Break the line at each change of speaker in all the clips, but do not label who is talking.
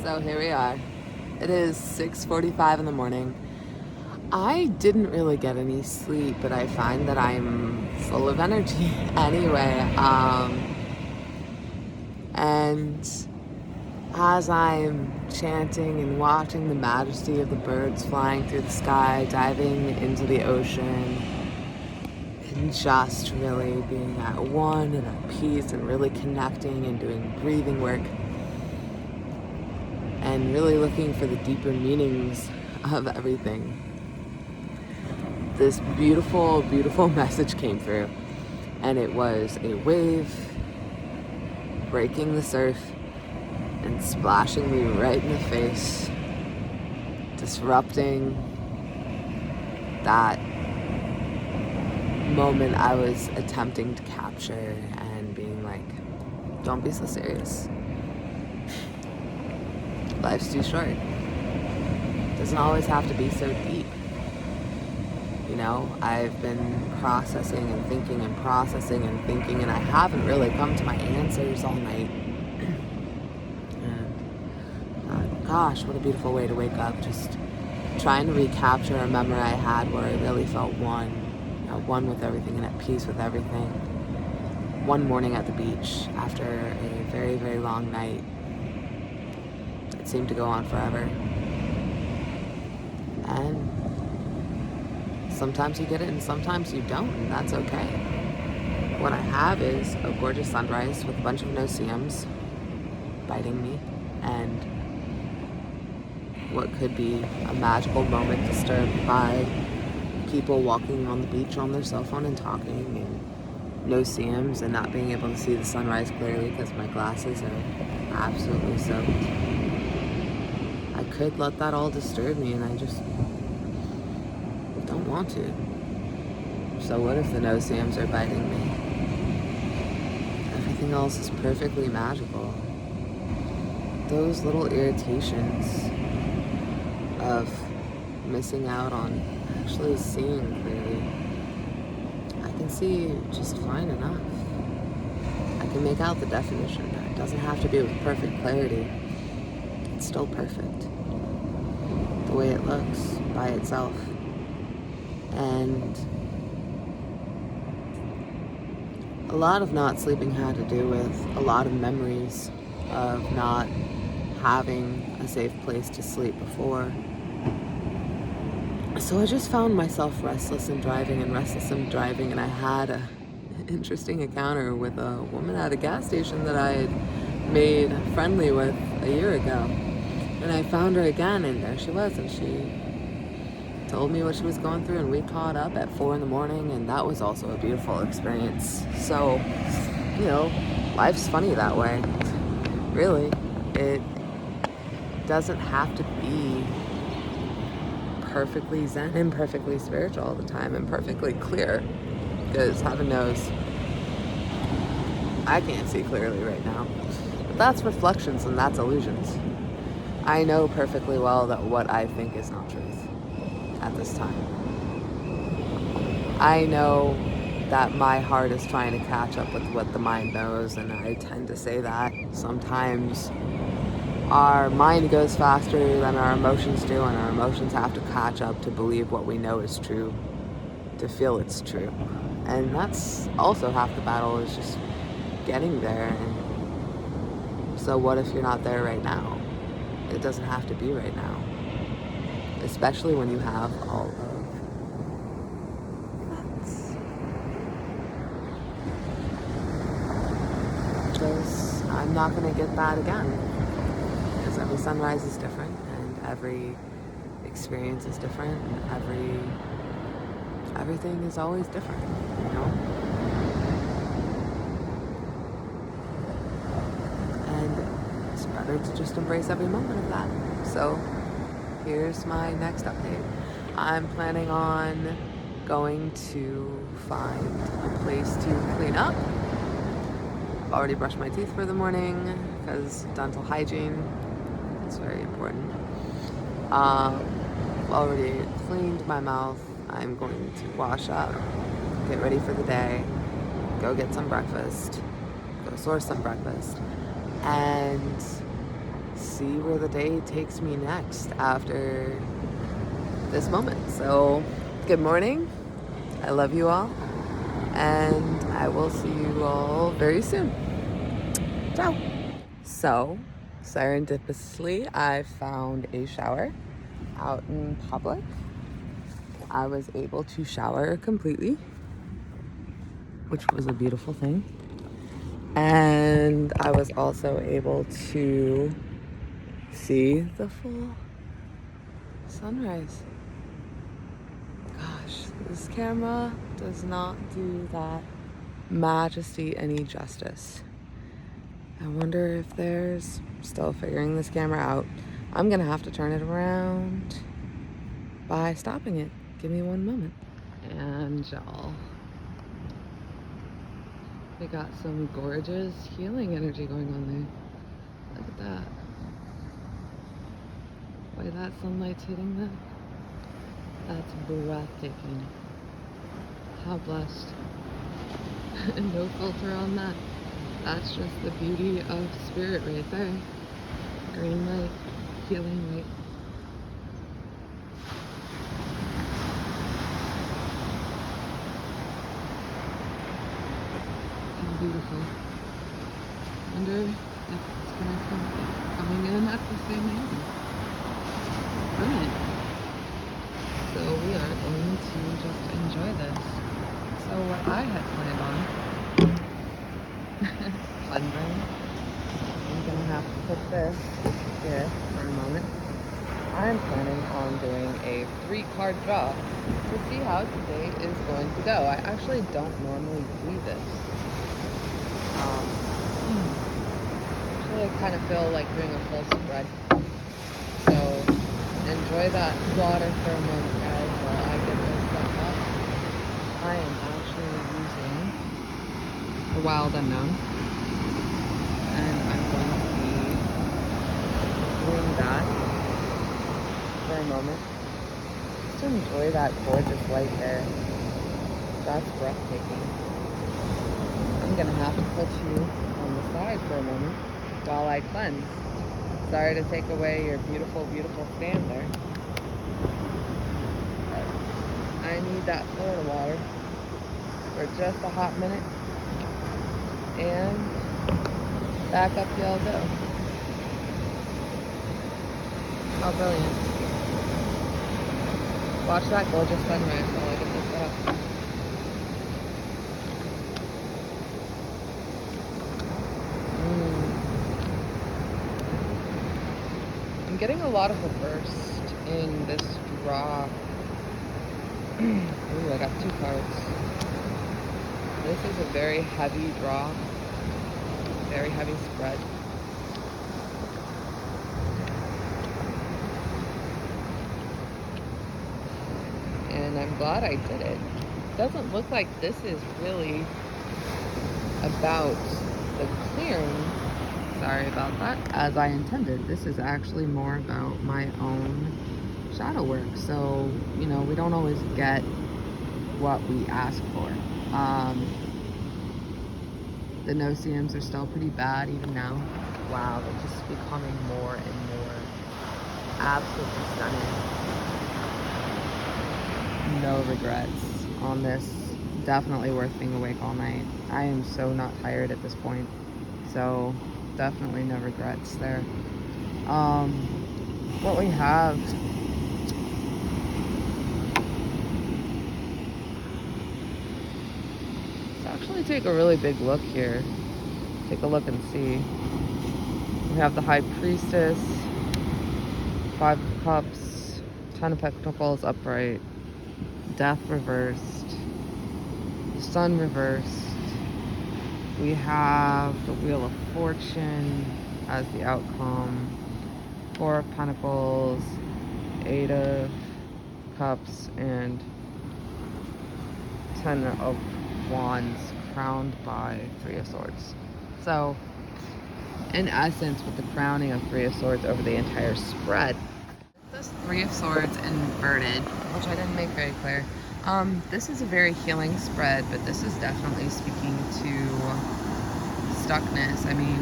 So here we are. It is 6:45 in the morning. I didn't really get any sleep, but I find that I'm full of energy anyway. And as I'm chanting and watching the majesty of the birds flying through the sky, diving into the ocean, and just really being at one and at peace and really connecting and doing breathing work and really looking for the deeper meanings of everything, this beautiful, beautiful message came through. And it was a wave breaking the surf and splashing me right in the face, disrupting that moment I was attempting to capture and being like, don't be so serious. Life's too short. It doesn't always have to be so deep. You know, I've been processing and thinking and processing and thinking, and I haven't really come to my answers all night. And gosh, what a beautiful way to wake up. Just trying to recapture a memory I had where I really felt one with everything and at peace with everything. One morning at the beach after a very, very long night. It seemed to go on forever. And sometimes you get it and sometimes you don't, and that's okay. What I have is a gorgeous sunrise with a bunch of no-see-ums biting me, and what could be a magical moment disturbed by people walking on the beach on their cell phone and talking, and no-see-ums and not being able to see the sunrise clearly because my glasses are absolutely soaked. I could let that all disturb me, and I just don't want to. So what if the no-see-ums are biting me? Everything else is perfectly magical. Those little irritations of missing out on actually seeing clearly, I can see just fine enough. I can make out the definition. It doesn't have to be with perfect clarity. It's still perfect. The way it looks by itself. And a lot of not sleeping had to do with a lot of memories of not having a safe place to sleep before. So I just found myself restless and driving, and I had an interesting encounter with a woman at a gas station that I had made friendly with a year ago. And I found her again, and there she was, and she told me what she was going through, and we caught up at 4 in the morning, and that was also a beautiful experience. So, you know, life's funny that way. Really, it doesn't have to be perfectly zen and perfectly spiritual all the time and perfectly clear, because heaven knows I can't see clearly right now. But that's reflections and that's illusions. I know perfectly well that what I think is not truth at this time. I know that my heart is trying to catch up with what the mind knows, and I tend to say that sometimes our mind goes faster than our emotions do, and our emotions have to catch up to believe what we know is true, to feel it's true. And that's also half the battle, is just getting there. And so what if you're not there right now? It doesn't have to be right now. Especially when you have all of that. Because I'm not going to get that again. Because every sunrise is different, and every experience is different, and everything is always different, you know? And it's better to just embrace every moment of that. So here's my next update. I'm planning on going to find a place to clean up. I've already brushed my teeth for the morning because dental hygiene is very important. I've already cleaned my mouth. I'm going to wash up, get ready for the day, go get some breakfast, go source some breakfast, and see where the day takes me next after this moment. So, good morning. I love you all. And I will see you all very soon. Ciao. So, serendipitously, I found a shower out in public. I was able to shower completely, which was a beautiful thing. And I was also able to see the full sunrise. Gosh, this camera does not do that majesty any justice. I wonder if there's still figuring this camera out. I'm gonna have to turn it around by stopping it. Give me one moment. And y'all, we got some gorgeous healing energy going on there. Look at that. The way that sunlight's hitting that, that's breathtaking. How blessed. And no filter on that. That's just the beauty of spirit right there. Green light, healing light. And beautiful. Wonder if it's gonna come coming in at the same time. Brilliant. So we are going to just enjoy this. So what I had planned on cleansing, I'm gonna have to put this here for a moment. I'm planning on doing a 3-card draw to see how today is going to go. I actually don't normally do this. Actually, I kind of feel like doing a full spread. So enjoy that water for a moment, guys, while I get this stuff up. I am actually using the Wild Unknown, and I'm going to be doing that for a moment. Just enjoy that gorgeous light there. That's breathtaking. I'm gonna have to put you on the side for a moment while I cleanse. Sorry to take away your beautiful, beautiful stand there. But I need that Florida water for just a hot minute. And back up y'all go. How brilliant. Watch that gorgeous sunrise while I get this set up. I'm getting a lot of reversed in this draw. Ooh, I got 2 cards. This is a very heavy draw. Very heavy spread. And I'm glad I did it. It doesn't look like this is really about the clearing, sorry about that, as I intended. This is actually more about my own shadow work. So, you know, we don't always get what we ask for. The no-see-ums are still pretty bad even now. Wow, they're just becoming more and more absolutely stunning. No regrets on this. Definitely worth being awake all night. I am so not tired at this point. So definitely no regrets there. What we have, let's actually take a really big look here. Take a look and see. We have the High Priestess, 5 of Cups, 10 of Pentacles upright, Death reversed, Sun reversed. We have the Wheel of Fortune as the outcome, 4 of Pentacles, 8 of Cups, and 10 of Wands, crowned by 3 of Swords. So, in essence, with the crowning of 3 of Swords over the entire spread, this 3 of Swords inverted, which I didn't make very clear. This is a very healing spread, but this is definitely speaking to stuckness. I mean,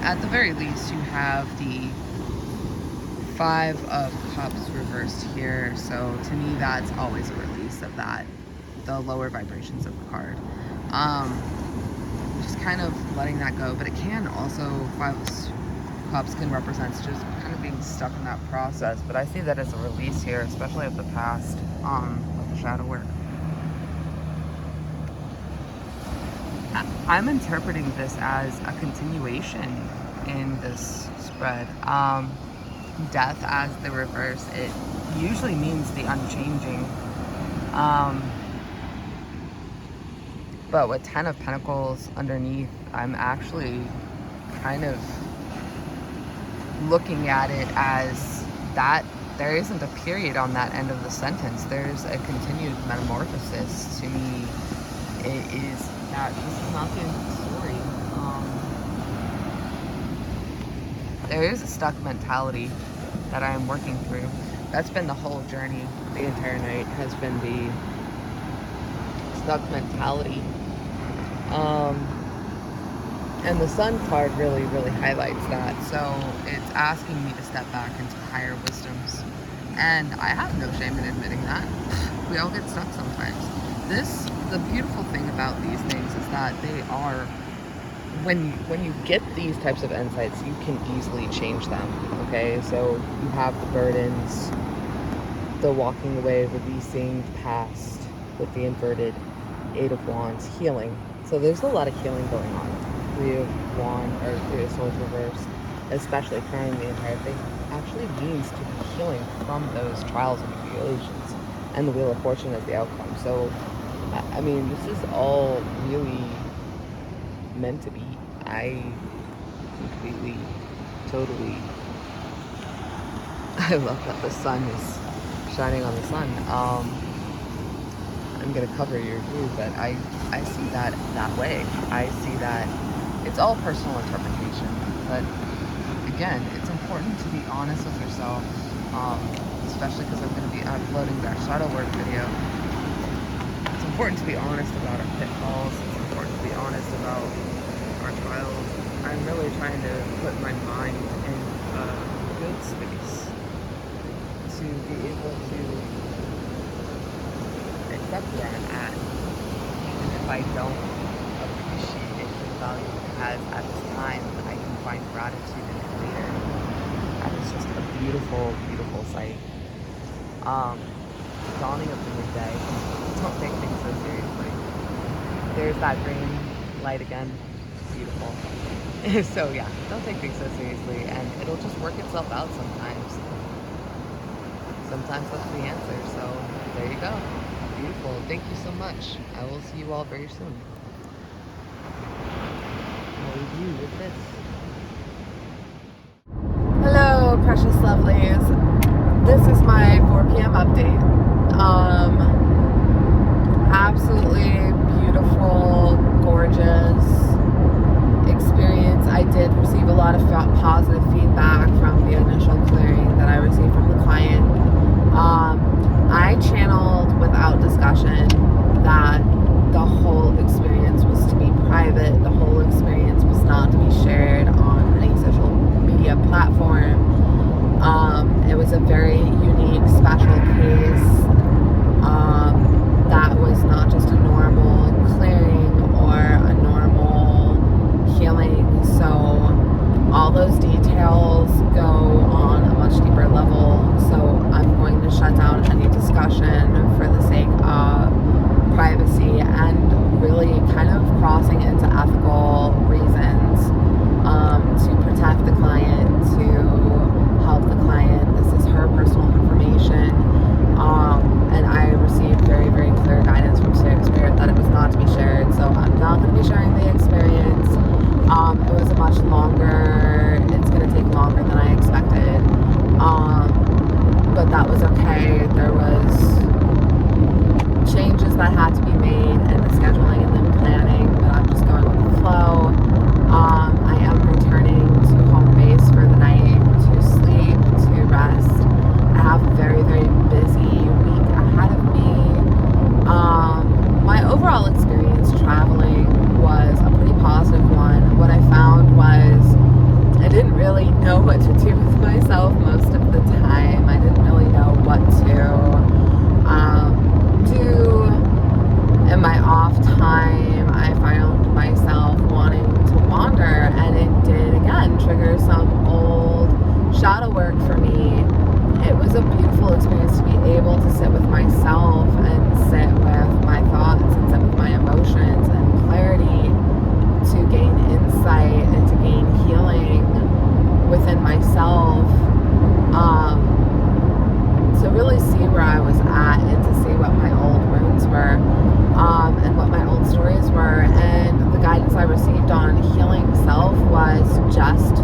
at the very least, you have the Five of Cups reversed here, so to me that's always a release of that, the lower vibrations of the card. Just kind of letting that go, but it can also, Five of Cups can represent just kind of being stuck in that process, but I see that as a release here, especially of the past, with the shadow work. I'm interpreting this as a continuation in this spread. Death as the reverse, it usually means the unchanging. But with 10 of Pentacles underneath, I'm actually kind of looking at it as that there isn't a period on that end of the sentence. There's a continued metamorphosis. To me, it is that this is not the end of the story. There is a stuck mentality that I am working through. That's been the whole journey. The entire night has been the stuck mentality. And the Sun card really, really highlights that. So it's asking me to step back into higher wisdoms. And I have no shame in admitting that. We all get stuck sometimes. The beautiful thing about these things is that they are, when you get these types of insights, you can easily change them, okay? So you have the burdens, the walking away, releasing the past with the inverted Eight of Wands, healing. So there's a lot of healing going on. Three of Swords reversed, especially carrying the entire thing, actually means to be healing from those trials and tribulations, and the Wheel of Fortune as the outcome. So, I mean, this is all really meant to be. I completely, totally, I love that the sun is shining on the sun. I'm gonna cover your view, but I see that way. I see that it's all personal interpretation, but again, it's important to be honest with yourself, especially because I'm gonna be uploading that shadow work video. It's important to be honest about our pitfalls. It's important to be honest about our trials. I'm really trying to put my mind in a good space to be able to accept where I'm at. Even if I don't appreciate it for the value it has at this time, I can find gratitude in it later. That is just a beautiful, beautiful sight. Dawning of the new day. Don't take things so seriously. There's that green light again. Beautiful. So yeah, don't take things so seriously, and it'll just work itself out sometimes. Sometimes that's the answer. So there you go. Beautiful. Thank you so much. I will see you all very soon. I'll leave you with this. Hello, precious lovelies. This is my 4 p.m. update. Absolutely beautiful, gorgeous experience. I did receive a lot of positive feedback from the initial clearing that I received from the client. I channeled without discussion that the whole experience was to be private. The whole experience was not to be shared on any social media platform. It was a very unique, special case. That was not just a normal clearing or a normal healing. So all those details go on a much deeper level. So I'm going to shut down any discussion for the sake of privacy and really kind of crossing into ethical reasons to protect the client, to help the client. This is her personal past,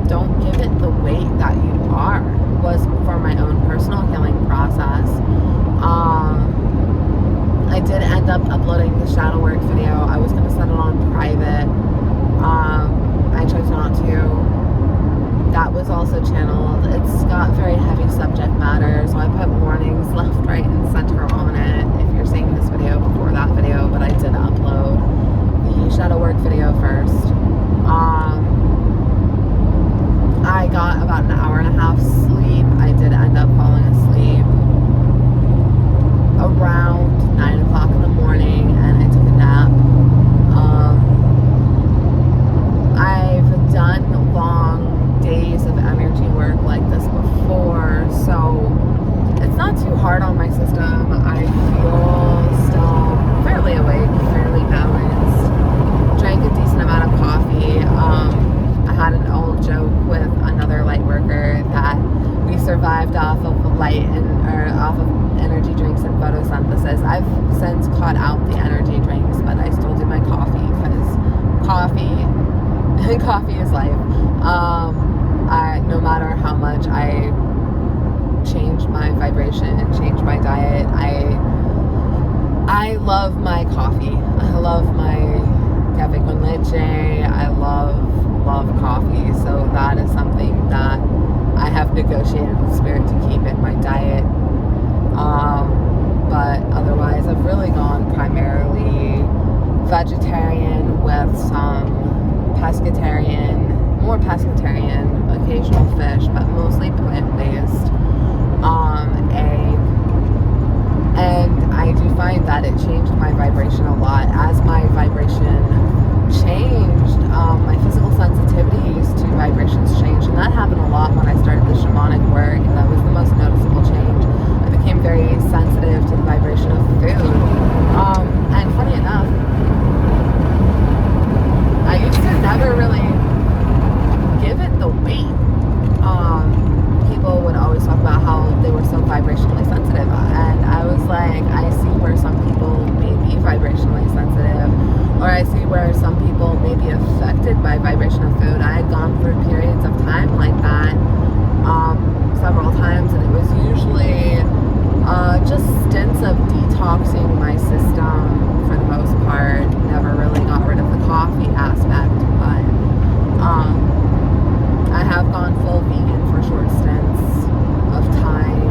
don't give it the weight that you are, was for my own personal healing process. I did end up uploading the shadow work video. I was going to set it on private. I chose not to. That was also channeled. It's got very heavy subject matter, so I put warnings left, right, and center on it if you're seeing this video before that video, but I did upload the shadow work video first. I got about an hour and a half sleep. I did end up falling asleep around 9 o'clock in the morning, and I took a nap. I've done long days of energy work like this before, so it's not too hard on my system. I feel still fairly awake, fairly balanced. Drank a decent amount of coffee. I had an old joke with another light worker that we survived off of off of energy drinks and photosynthesis. I've since cut out the energy drinks, but I still do my coffee because coffee is life. No matter how much I change my vibration and change my diet, I love my coffee. I love my café con leche. I love coffee. So that is something that I have negotiated with Spirit to keep in my diet. But otherwise, I've really gone primarily vegetarian with some more pescatarian, occasional fish, but mostly plant-based, egg. And I do find that it changed my vibration a lot. As my vibration changed, my physical sensitivities to vibrations changed, and that happened a lot when I started the shamanic work, and that was the most noticeable change. I became very sensitive to the vibration of food. And funny enough, I used to never really give it the weight. People would always talk about how they were so vibrationally sensitive, and I was like, I see where some people may be vibrationally sensitive, or I see where some people may be affected by vibration of food. I had gone through periods of time like that several times, and it was usually just stints of detoxing my system for the most part. Never really got rid of the coffee aspect, but I have gone full vegan for short stints of time.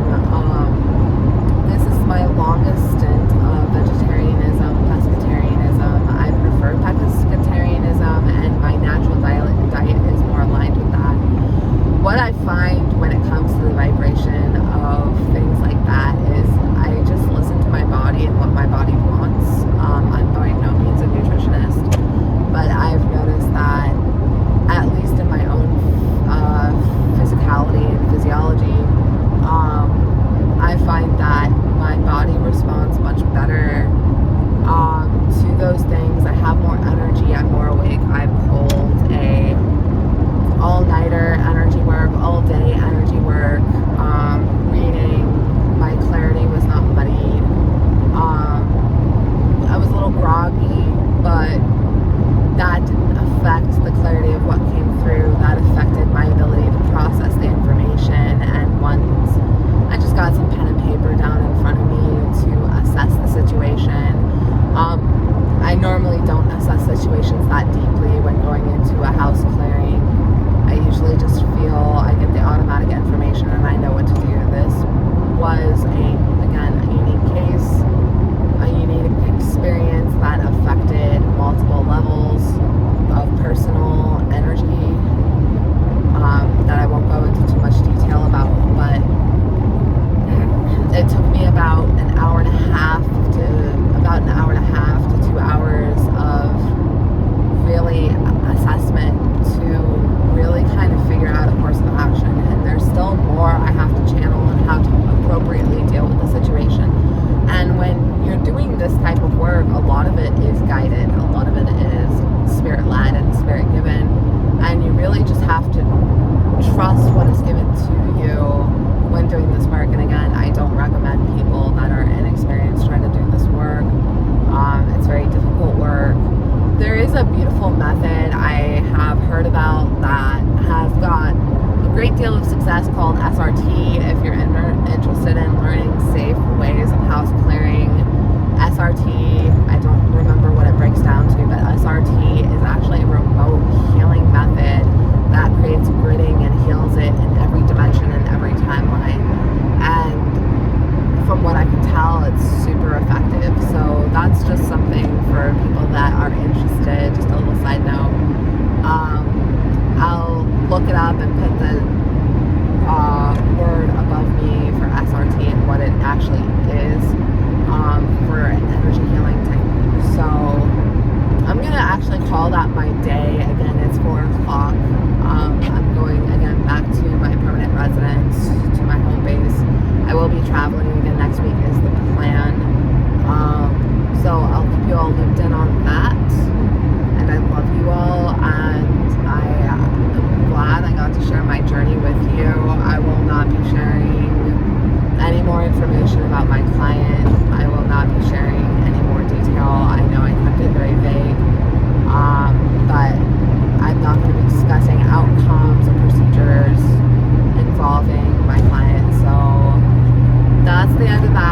This is my longest stint of vegetarianism, pescatarianism. I prefer pescatarianism, and my natural diet is more aligned with that. What I find when it comes to the vibration of things like that is I just listen to my body and what my body wants. I'm by no means a nutritionist. is a beautiful method I have heard about that has got a great deal of success called SRT. If you're interested in learning safe ways of house clearing, SRT, I don't remember what it breaks down to, but SRT is actually a remote healing method that creates gridding and heals it in every dimension and every timeline. And from what I can tell, it's super effective. So that's just something for people that are interested. Just a little side note. I'll look it up and put the word above me for SRT and what it actually is for an energy healing technique. So I'm going to actually call that my day. Again, it's 4 o'clock. I'm going again back to my permanent residence, to my home base. I will be traveling again next week is the plan. So I'll keep you all looped in on that. And I love you all, and I am glad I got to share my journey with you. I will not be sharing any more information about my client. I will not be sharing any more detail. I know I kept it very vague, but I'm not going to be discussing outcomes or procedures involving my client. So that's the end of that.